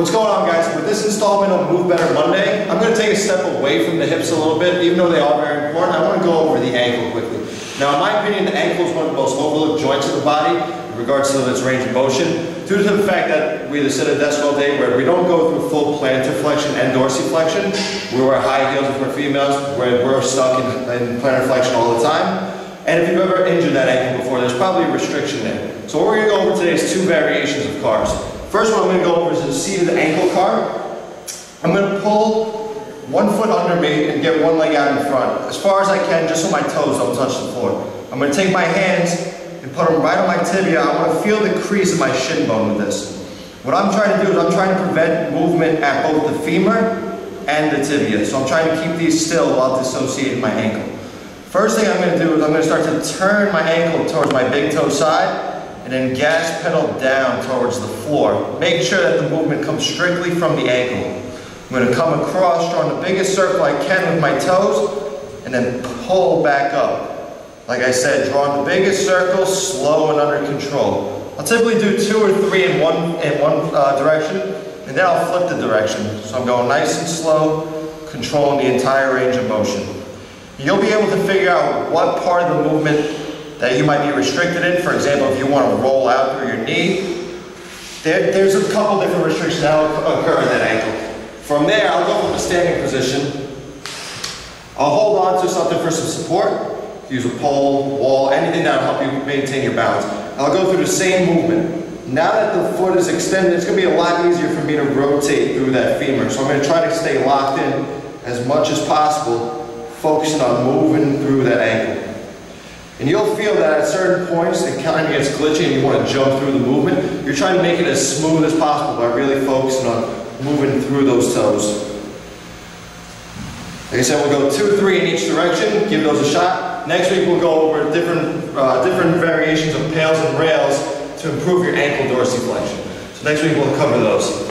What's going on, guys? With this installment of Move Better Monday, I'm going to take a step away from the hips a little bit. Even though they are very important, I want to go over the ankle quickly. Now, in my opinion, the ankle is one of the most overlooked joints of the body in regards to its range of motion, due to the fact that we either sit at a desk all day where we don't go through full plantar flexion and dorsiflexion. We wear high heels for females where we're stuck in plantar flexion all the time. And if you've ever injured that ankle before, there's probably a restriction there. So what we're going to go over today is two variations of cars. First one I'm going to go over is the seated ankle car. I'm going to pull one foot under me and get one leg out in front, as far as I can, just so my toes don't touch the floor. I'm going to take my hands and put them right on my tibia. I want to feel the crease of my shin bone with this. What I'm trying to do is I'm trying to prevent movement at both the femur and the tibia. So I'm trying to keep these still while dissociating my ankle. First thing I'm going to do is I'm going to start to turn my ankle towards my big toe side and then gas pedal down towards the floor. Make sure that the movement comes strictly from the ankle. I'm going to come across, drawing the biggest circle I can with my toes, and then pull back up. Like I said, drawing the biggest circle, slow and under control. I'll typically do 2 or 3 in one direction, and then I'll flip the direction. So I'm going nice and slow, controlling the entire range of motion. You'll be able to figure out what part of the movement that you might be restricted in. For example, if you want to roll out through your knee, there's a couple different restrictions that will occur in that ankle. From there, I'll go from a standing position. I'll hold on to something for some support. Use a pole, wall, anything that will help you maintain your balance. I'll go through the same movement. Now that the foot is extended, it's going to be a lot easier for me to rotate through that femur. So I'm going to try to stay locked in as much as possible, focusing on moving through that ankle. And you'll feel that at certain points it kind of gets glitchy and you want to jump through the movement. You're trying to make it as smooth as possible by really focusing on moving through those toes. Like I said, we'll go 2, 3 in each direction, give those a shot. Next week we'll go over different variations of pails and rails to improve your ankle dorsiflexion. So next week we'll cover those.